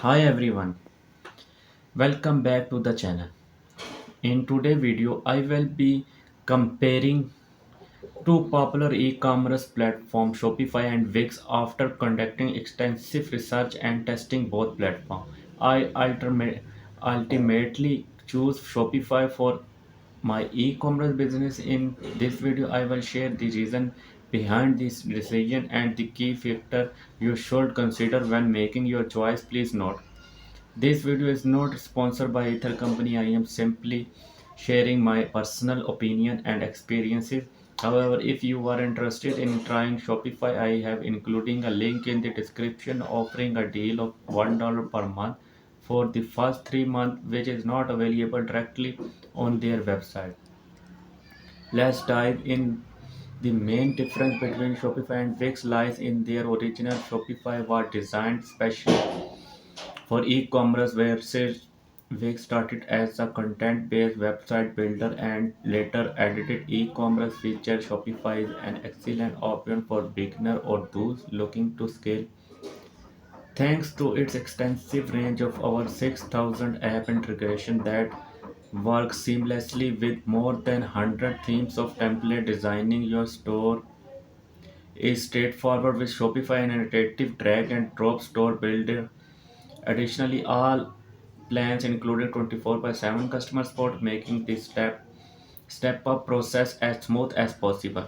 Hi everyone, welcome back to the channel. In today's video, I will be comparing two popular e-commerce platforms Shopify and Wix after conducting extensive research and testing both platforms. I ultimately choose Shopify for my e-commerce business. In this video, I will share the reason behind this decision and the key factor you should consider when making your choice. Please note this video is not sponsored by either company. I am simply sharing my personal opinion and experiences. However, if you are interested in trying Shopify, I have including a link in the description offering a deal of $1 per month for the first 3 months, which is not available directly on their website. Let's dive in. The main difference between Shopify and Wix lies in their original. Shopify was designed specially for e-commerce, where Wix started as a content-based website builder and later added e-commerce features. Shopify is an excellent option for beginners or those looking to scale. Thanks to its extensive range of over 6,000 app integration that work seamlessly with more than 100 themes of template, designing your store is straightforward with Shopify and an iterative drag and drop store builder. Additionally, all plans included 24 by 7 customer support, making this step up process as smooth as possible.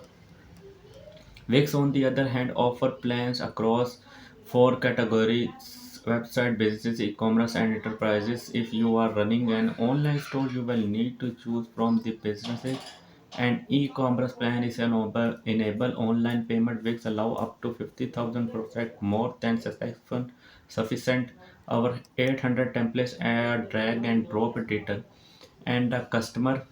Wix, on the other hand, offer plans across four categories: website, business, e-commerce, and enterprises. If you are running an online store, you will need to choose from the businesses and e-commerce plan is enable online payment. Wix allow up to 50,000% more than sufficient. Our 800 templates add drag and drop data and a customer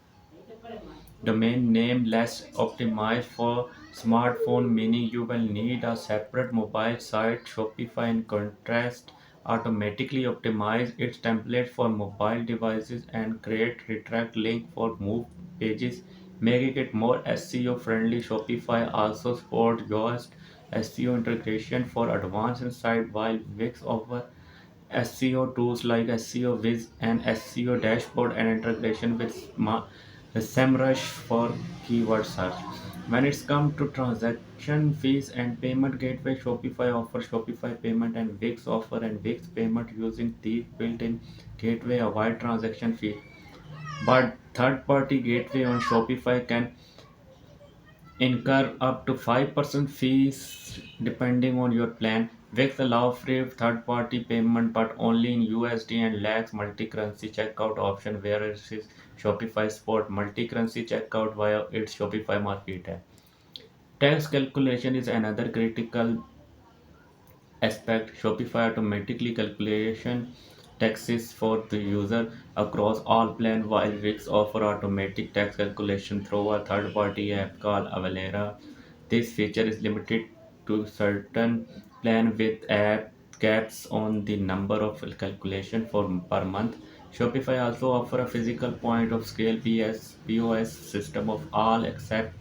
domain name less optimized for smartphone, meaning you will need a separate mobile site. Shopify, in contrast, automatically optimize its template for mobile devices and create retract link for move pages, making it more SEO friendly. Shopify also supports Yoast SEO integration for advanced insight, while Wix offers SEO tools like SEO Viz and SEO dashboard and integration with SEMrush for keyword search. When it's come to transaction fees and payment gateway, Shopify offers Shopify payment and Wix offer and Wix payment. Using these built-in gateway avoid transaction fee. But third-party gateway on Shopify can incur up to 5% fees depending on your plan. Wix allows free third-party payment but only in USD and lacks multi-currency checkout option, whereas Shopify support multi-currency checkout via its Shopify Market app. Tax calculation is another critical aspect. Shopify automatically calculation taxes for the user across all plans, while Wix offer automatic tax calculation through a third-party app called Avalera. This feature is limited to certain plan with app caps on the number of calculation for per month. Shopify also offer a physical point of sale POS system of all except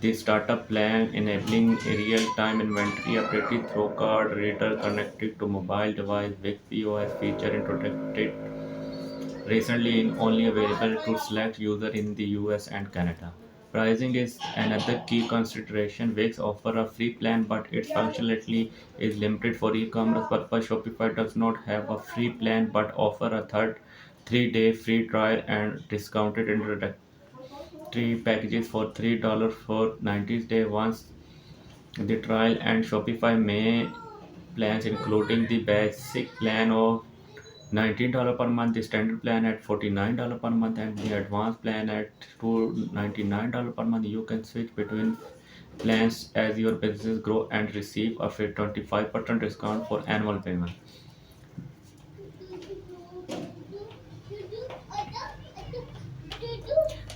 the startup plan, enabling real-time inventory updated through card reader connected to mobile device. Big POS feature introduced recently and only available to select users in the US and Canada. Pricing is another key consideration. Wix offer a free plan, but its functionality is limited for e-commerce purpose. Shopify does not have a free plan, but offer a 3-day free trial and discounted introductory packages for $3 for 90 days once the trial. And Shopify may plans including the basic plan of $19 per month, the standard plan at $49 per month, and the advanced plan at $299 per month. You can switch between plans as your business grow and receive a free 25% discount for annual payment.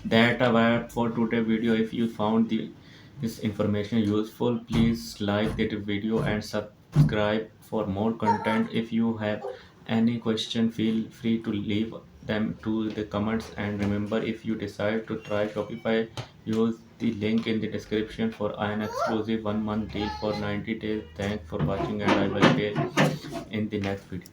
That about for today video. If you found this information useful, please like the video and subscribe for more content. If you have any question, feel free to leave them to the comments. And remember, if you decide to try Shopify, use the link in the description for an exclusive 1 month deal for 90 days. Thanks for watching and I will be in the next video.